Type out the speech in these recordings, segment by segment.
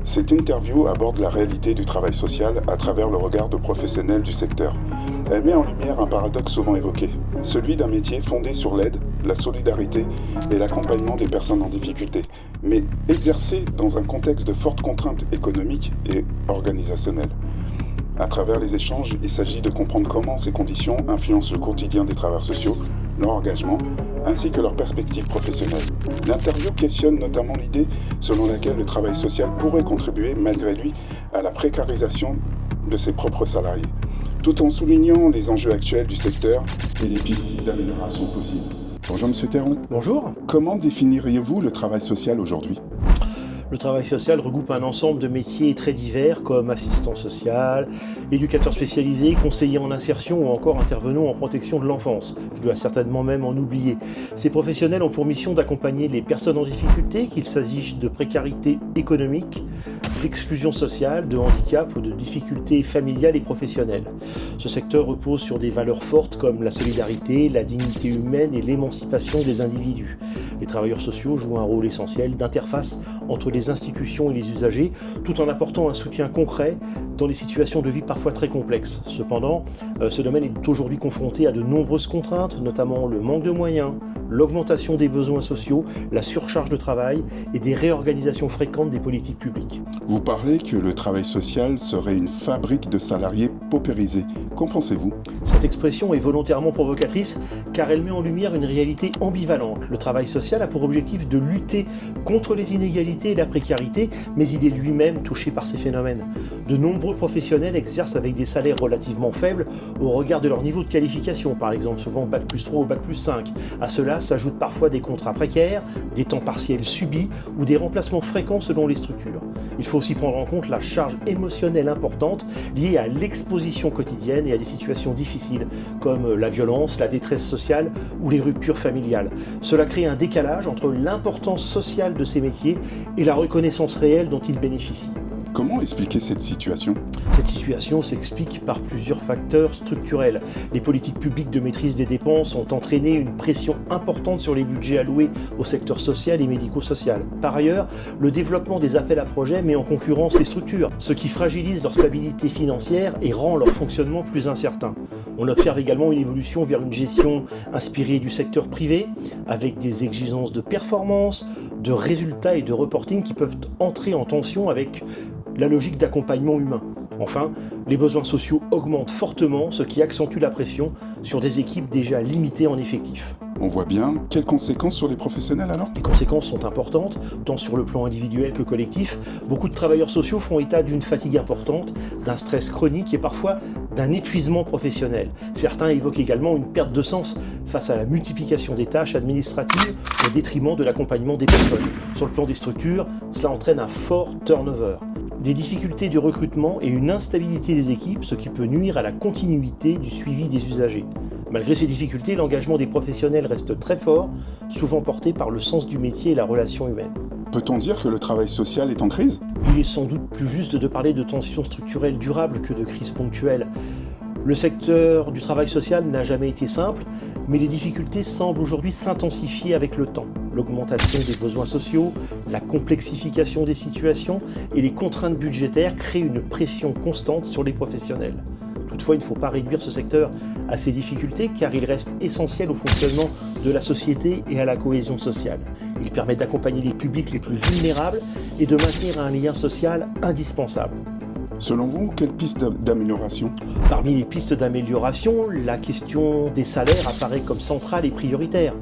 Cette interview aborde la réalité du travail social à travers le regard de professionnels du secteur. Elle met en lumière un paradoxe souvent évoqué, celui d'un métier fondé sur l'aide, la solidarité et l'accompagnement des personnes en difficulté, mais exercé dans un contexte de fortes contraintes économiques et organisationnelles. À travers les échanges, il s'agit de comprendre comment ces conditions influencent le quotidien des travailleurs sociaux, leur engagement, ainsi que leurs perspectives professionnelles. L'interview questionne notamment l'idée selon laquelle le travail social pourrait contribuer, malgré lui, à la précarisation de ses propres salariés, tout en soulignant les enjeux actuels du secteur et les pistes d'amélioration possibles. Bonjour Monsieur Théron. Bonjour. Comment définiriez-vous le travail social aujourd'hui ? Le travail social regroupe un ensemble de métiers très divers comme assistant social, éducateur spécialisé, conseiller en insertion ou encore intervenant en protection de l'enfance. Je dois certainement même en oublier. Ces professionnels ont pour mission d'accompagner les personnes en difficulté, qu'il s'agisse de précarité économique, d'exclusion sociale, de handicap ou de difficultés familiales et professionnelles. Ce secteur repose sur des valeurs fortes comme la solidarité, la dignité humaine et l'émancipation des individus. Les travailleurs sociaux jouent un rôle essentiel d'interface entre les institutions et les usagers, tout en apportant un soutien concret dans les situations de vie parfois très complexes. Cependant, ce domaine est aujourd'hui confronté à de nombreuses contraintes, notamment le manque de moyens, l'augmentation des besoins sociaux, la surcharge de travail et des réorganisations fréquentes des politiques publiques. Vous parlez que le travail social serait une fabrique de salariés paupérisés. Qu'en pensez-vous ? Cette expression est volontairement provocatrice car elle met en lumière une réalité ambivalente. Le travail social a pour objectif de lutter contre les inégalités et la précarité, mais il est lui-même touché par ces phénomènes. De nombreux professionnels exercent avec des salaires relativement faibles au regard de leur niveau de qualification, par exemple souvent Bac+3 ou Bac+5. À cela s'ajoutent parfois des contrats précaires, des temps partiels subis ou des remplacements fréquents selon les structures. Il faut aussi prendre en compte la charge émotionnelle importante liée à l'exposition quotidienne et à des situations difficiles comme la violence, la détresse sociale ou les ruptures familiales. Cela crée un décalage entre l'importance sociale de ces métiers et la reconnaissance réelle dont ils bénéficient. Comment expliquer cette situation ? Cette situation s'explique par plusieurs facteurs structurels. Les politiques publiques de maîtrise des dépenses ont entraîné une pression importante sur les budgets alloués au secteur social et médico-social. Par ailleurs, le développement des appels à projets met en concurrence les structures, ce qui fragilise leur stabilité financière et rend leur fonctionnement plus incertain. On observe également une évolution vers une gestion inspirée du secteur privé, avec des exigences de performance, de résultats et de reporting qui peuvent entrer en tension avec la logique d'accompagnement humain. Enfin, les besoins sociaux augmentent fortement, ce qui accentue la pression sur des équipes déjà limitées en effectifs. On voit bien. Quelles conséquences sur les professionnels alors ? Les conséquences sont importantes, tant sur le plan individuel que collectif. Beaucoup de travailleurs sociaux font état d'une fatigue importante, d'un stress chronique et parfois d'un épuisement professionnel. Certains évoquent également une perte de sens face à la multiplication des tâches administratives au détriment de l'accompagnement des personnes. Sur le plan des structures, cela entraîne un fort turnover, des difficultés du recrutement et une instabilité des équipes, ce qui peut nuire à la continuité du suivi des usagers. Malgré ces difficultés, l'engagement des professionnels reste très fort, souvent porté par le sens du métier et la relation humaine. Peut-on dire que le travail social est en crise ? Il est sans doute plus juste de parler de tensions structurelles durables que de crises ponctuelles. Le secteur du travail social n'a jamais été simple, mais les difficultés semblent aujourd'hui s'intensifier avec le temps. L'augmentation des besoins sociaux, la complexification des situations et les contraintes budgétaires créent une pression constante sur les professionnels. Toutefois, il ne faut pas réduire ce secteur à ces difficultés car il reste essentiel au fonctionnement de la société et à la cohésion sociale. Il permet d'accompagner les publics les plus vulnérables et de maintenir un lien social indispensable. Selon vous, quelle piste d'amélioration ? Parmi les pistes d'amélioration, la question des salaires apparaît comme centrale et prioritaire.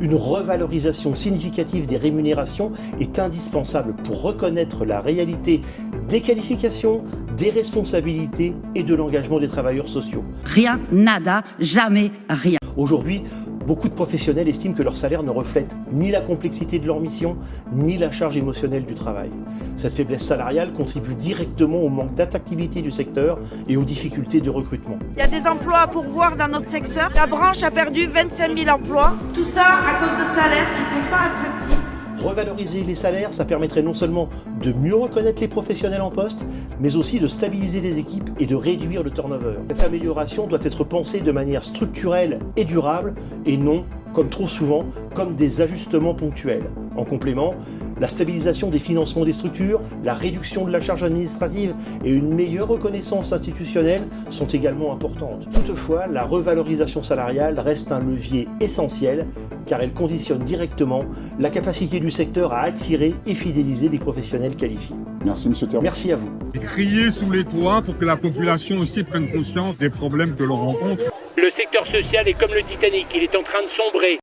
Une revalorisation significative des rémunérations est indispensable pour reconnaître la réalité des qualifications, des responsabilités et de l'engagement des travailleurs sociaux. Rien, nada, jamais rien. Aujourd'hui, beaucoup de professionnels estiment que leur salaire ne reflète ni la complexité de leur mission, ni la charge émotionnelle du travail. Cette faiblesse salariale contribue directement au manque d'attractivité du secteur et aux difficultés de recrutement. Il y a des emplois à pourvoir dans notre secteur. La branche a perdu 25 000 emplois. Tout ça à cause de salaires qui ne sont pas attractifs. Revaloriser les salaires, ça permettrait non seulement de mieux reconnaître les professionnels en poste, mais aussi de stabiliser les équipes et de réduire le turnover. Cette amélioration doit être pensée de manière structurelle et durable, et non, comme trop souvent, comme des ajustements ponctuels. En complément, La stabilisation des financements des structures, la réduction de la charge administrative et une meilleure reconnaissance institutionnelle sont également importantes. Toutefois, la revalorisation salariale reste un levier essentiel car elle conditionne directement la capacité du secteur à attirer et fidéliser des professionnels qualifiés. Merci Monsieur Théron. Merci à vous. Crier sous les toits pour que la population aussi prenne conscience des problèmes que l'on rencontre. Le secteur social est comme le Titanic, il est en train de sombrer.